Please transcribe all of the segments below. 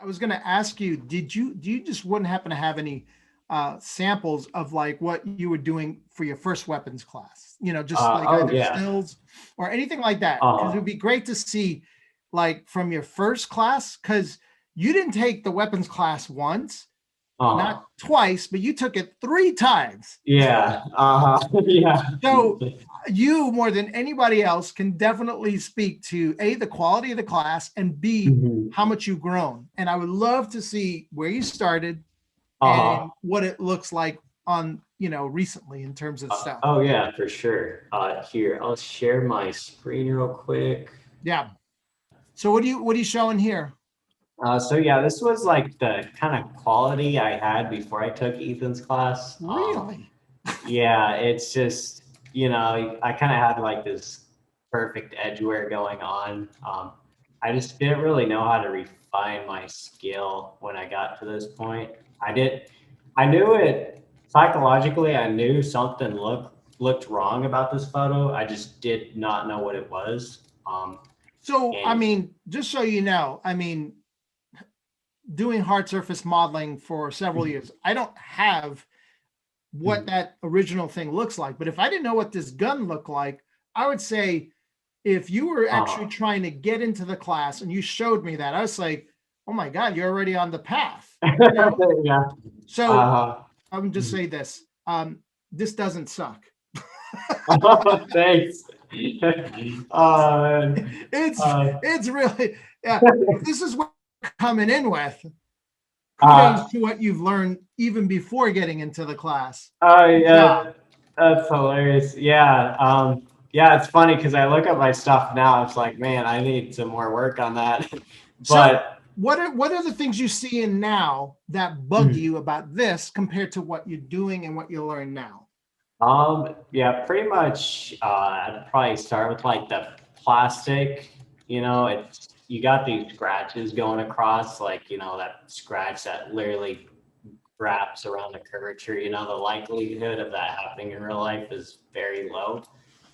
I was going to ask you, do you just wouldn't happen to have any samples of like what you were doing for your first weapons class? Just like Oh either yeah. stills or anything like that. Because it Uh, would be great to see like from your first class, because you didn't take the weapons class once, not uh, twice, but you took it 3 times. yeah. Yeah. So you more than anybody else can definitely speak to A, the quality of the class, and B, Mhm. how much you've grown. And I would love to see where you started Uh, and what it looks like on, recently in terms of stuff. oh yeah, for sure. Here, I'll share my screen real quick. Yeah. So what are you showing here? So yeah, this was like the kind of quality I had before I took Ethan's class. Really? Yeah, it's just, I kind of had like this perfect edgeware going on. I just didn't really know how to refine my skill when I got to this point. I knew it psychologically. I knew something looked wrong about this photo. I just did not know what it was. So, I And mean, just so you know, I mean, doing hard surface modeling for several years, I don't have what that original thing looks like. But if I didn't know what this gun looked like, I would say if you were actually uh, trying to get into the class and you showed me that, I was like, oh my God, you're already on the path, yeah, So uh, I would just say this. This doesn't suck. thanks. uh, it's uh, it's really, yeah. If this is what you're coming in with, kudos uh, to what you've learned even before getting into the class. oh Good job. yeah, that's hilarious. Yeah, yeah, it's funny because I look at my stuff now. It's like, man, I need some more work on that. So But what are the things you see in now that bug mm, you about this compared to what you're doing and what you learn now? yeah, pretty much. I'd probably start with like the plastic. It's you got these scratches going across, like that scratch that literally wraps around the curvature. The likelihood of that happening in real life is very low.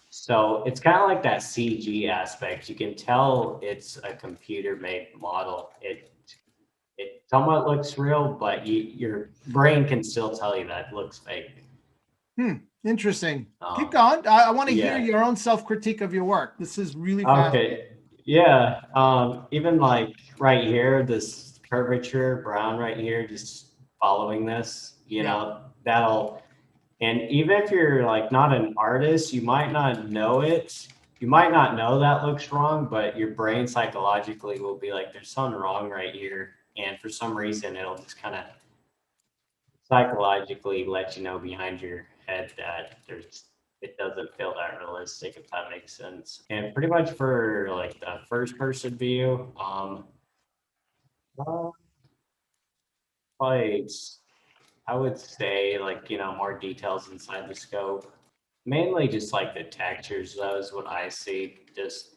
So it's kind of like that CG aspect. You can tell it's a computer made model. It somewhat looks real, but your brain can still tell you that it looks fake. Hmm, interesting. Keep Um, going. I want to hear yeah. your own self critique of your work. This is really fascinating. Okay. Yeah. Even like right here, this curvature brown right here, just following this, Yeah. that'll. And even if you're like not an artist, you might not know it. You might not know that looks wrong, but your brain psychologically will be like, there's something wrong right here. And for some reason, it'll just kind of psychologically let you know behind your head that it doesn't feel that realistic, if that makes sense. And pretty much for like the first person view, uh, like I would say like, more details inside the scope. Mainly just like the textures, though, is what I see. Just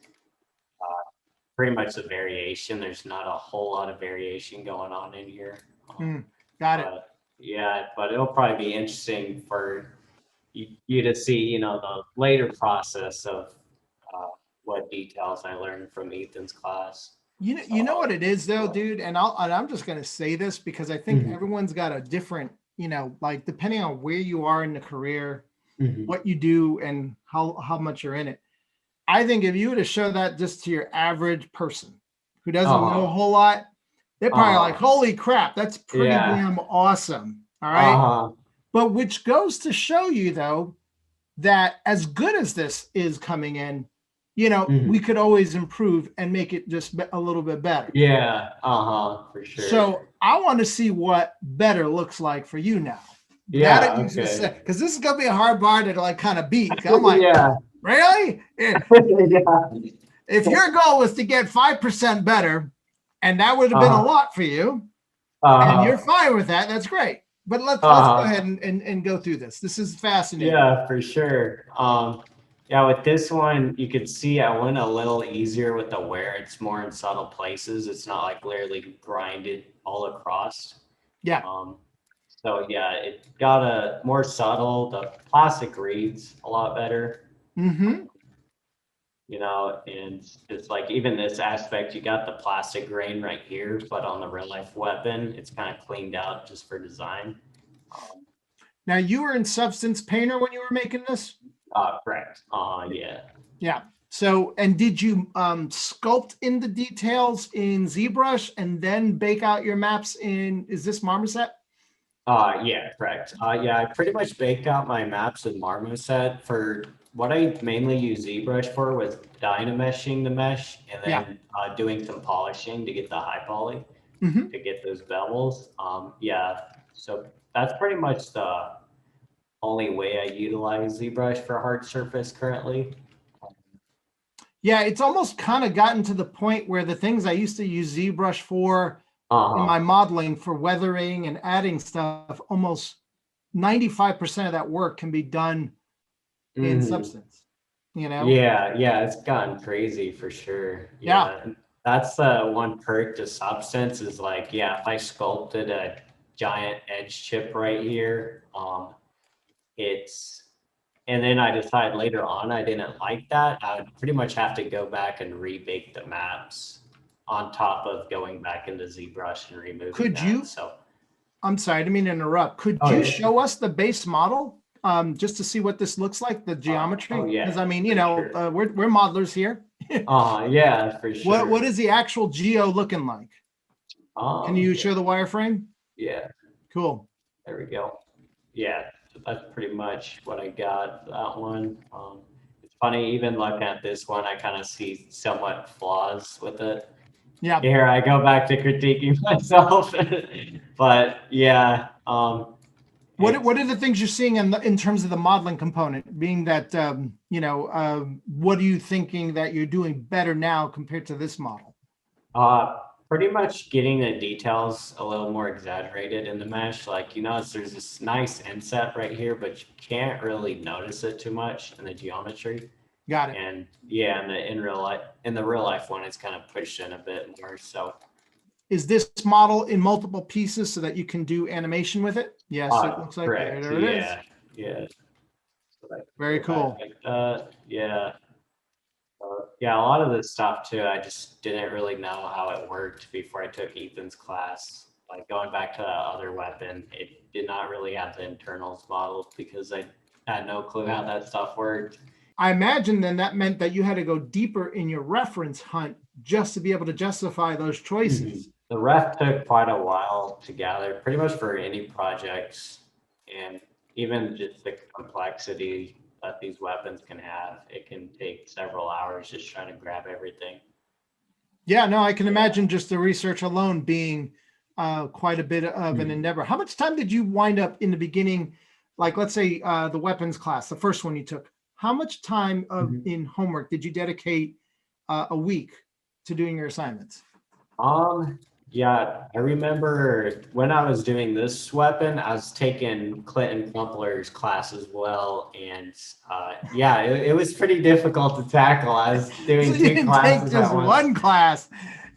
pretty much the variation. There's not a whole lot of variation going on in here. Hmm, got it. But yeah, but it'll probably be interesting for you to see, the later process of uh, what details I learned from Ethan's class. You know what it is though, Yeah. dude, and I'm just gonna say this because I think Mhm, everyone's got a different, like depending on where you are in the career, mhm. what you do, and how much you're in it. I think if you were to show that just to your average person who doesn't know a Uh-huh. whole lot, they're probably like, Uh-huh. "Holy crap, that's pretty Yeah. damn awesome!" All right, Uh-huh. but which goes to show you though that as good as this is coming in, we Mhm. could always improve and make it just a little bit better. Yeah. Uh-huh. For sure. So I want to see what better looks like for you now. Now that Yeah. you just Okay. said, because this is gonna be a hard bar to like kind of beat. I'm like, Yeah. really? Yeah. If your goal was to get 5% better, and that would have been a Uh-huh. lot for you, and you're Uh-huh. fine with that, that's great. But let's go Uh-huh. ahead and go through this. This is fascinating. Yeah, for sure. Yeah, with this one, you could see I went a little easier with the wear. It's more in subtle places. It's not like literally grinded all across. Yeah. Um, so yeah, it got a more subtle. The plastic reads a lot better. Mm-hmm. you know, and it's like even this aspect, you got the plastic grain right here, but on the real life weapon, it's kind of cleaned out just for design. Now you were in Substance Painter when you were making this? Correct. Yeah. Yeah. So, and did you sculpt in the details in ZBrush and then bake out your maps in, is this Marmoset? Yeah, correct. Yeah, I pretty much baked out my maps in Marmoset. For what I mainly use ZBrush for was dynameshing the mesh and Yeah. then doing some polishing to get the high poly Mhm. to get those bevels. Yeah, so that's pretty much the only way I utilize ZBrush for hard surface currently. Yeah, it's almost kind of gotten to the point where the things I used to use ZBrush for in my Uh-huh. modeling for weathering and adding stuff, almost 95% of that work can be done in Mhm. Substance, you know? Yeah, yeah, it's gotten crazy for sure. Yeah. Yeah, and that's the one perk to Substance is like, yeah, if I sculpted a giant edge chip right here, it's, and then I decide later on I didn't like that, I would pretty much have to go back and rebake the maps on top of going back into ZBrush and removing Could that. you, So, I'm sorry, I didn't mean to interrupt. Could oh you yeah, show us the base model just to see what this looks like, the oh geometry? Because yeah, I mean, for sure. we're modelers here. Yeah, for What sure. is the actual geo looking like? Can you Yeah, show the wireframe? yeah. Cool. There we go. Yeah, so that's pretty much what I got for that one. It's funny, even looking at this one, I kind of see somewhat flaws with it. Yeah. Here I go back to critiquing myself, but yeah, What it's are the things you're seeing in terms of the modeling component? Being that what are you thinking that you're doing better now compared to this model? uh pretty much getting the details a little more exaggerated in the mesh. Like you notice there's this nice inset right here, but you can't really notice it too much in the geometry. Got it. And yeah, in the real life one, it's kind of pushed in a bit more. So Is this model in multiple pieces so that you can do animation with it? Yes, it looks like correct. there it is. Yeah, yeah. So I can Very go back cool. like that. Yeah. Yeah, a lot of this stuff too, I just didn't really know how it worked before I took Ethan's class. Like going back to that other weapon, it did not really have the internals modeled because I had no clue how that stuff worked. I imagine then that meant that you had to go deeper in your reference hunt just to be able to justify those choices. The ref took quite a while to gather, pretty much for any projects, and even just the complexity that these weapons can have. It can take several hours just trying to grab everything. Yeah, no, I can Yeah. imagine just the research alone being quite a bit of an endeavor. How much time did you wind up in the beginning? Like, let's say the weapons class, the first one you took. How much time in homework did you dedicate a week to doing your assignments? Um, yeah, I remember when I was doing this weapon, I was taking Clinton Crumpler's class as well, and yeah, it was pretty difficult to tackle. I was So doing you two didn't take classes at just once. one class,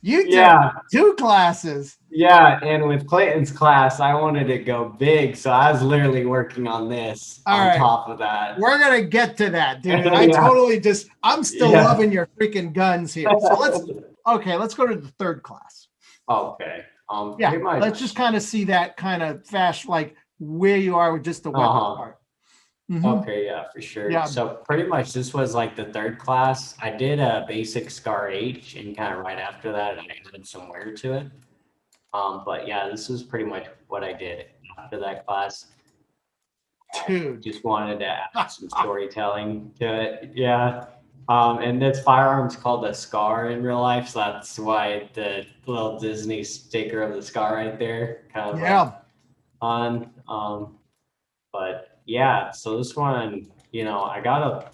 you took Yeah, two classes. yeah, and with Clayton's class, I wanted to go big, so I was literally working on this All on right. top of that. We're gonna get to that, dude. Yeah, I'm still yeah. loving your freaking guns here. So let's go to the third class. Okay. Yeah, Pretty let's just much. kind of see that kind of fast, like where you are with just the weapons Uh-huh. part. Mhm. Okay, yeah, for sure. Yeah. So pretty much this was like the third class. I did a basic Scar H, and kind of right after that, I added some wear to it. But yeah, this is pretty much what I did after that class. Dude. Just wanted to add some storytelling to it. Yeah. And this firearm's called a Scar in real life, so that's why the little Disney sticker of the Scar right there, kind of Yeah. on. But yeah, so this one, I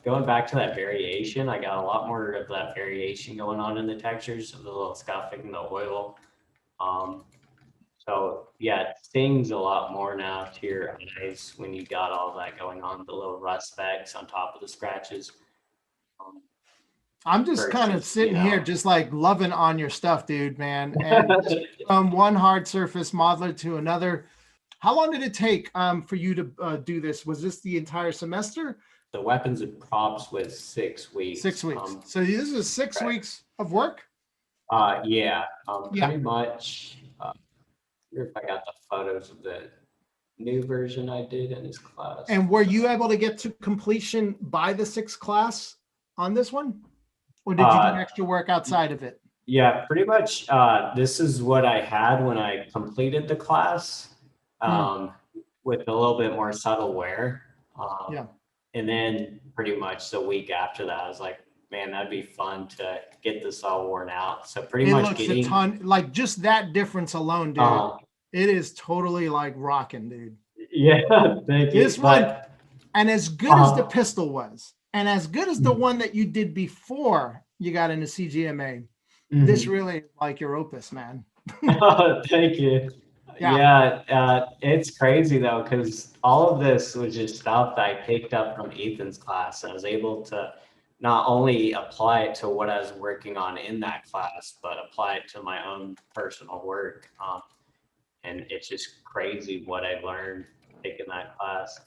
going back to that variation, I got a lot more of that variation going on in the textures of the little scuffing, the oil. So yeah, it stings a lot more now to your eyes when you got all that going on, the little rust specks on top of the scratches. I'm just kind of Versus, sitting here just like loving on your stuff, dude, man. And from one hard surface modeler to another, How long did it take for you to do this? Was this the entire semester? The weapons and props was 6 weeks. 6 weeks. So this is 6 weeks of work? Yeah, Yeah. pretty much. I wonder if I got the photos of the new version I did in this class. And were you able to get to completion by the 6th class on this one? Or did you do extra work outside of it? Yeah, pretty much. This is what I had when I completed the class, with a little bit more subtle wear. Yeah. And then pretty much the week after that, I was like, man, that'd be fun to get this all worn out. So pretty It much looks getting a ton, like just that difference alone, dude. It is totally like rocking, dude. Yeah, thank you. This one, and as good as the pistol was, and as good as the one that you did before you got into CGMA, this really like your opus, man. Thank you. Yeah, it's crazy though, because all of this was just stuff that I picked up from Ethan's class. I was able to not only apply it to what I was working on in that class, but apply it to my own personal work. And it's just crazy what I learned taking that class.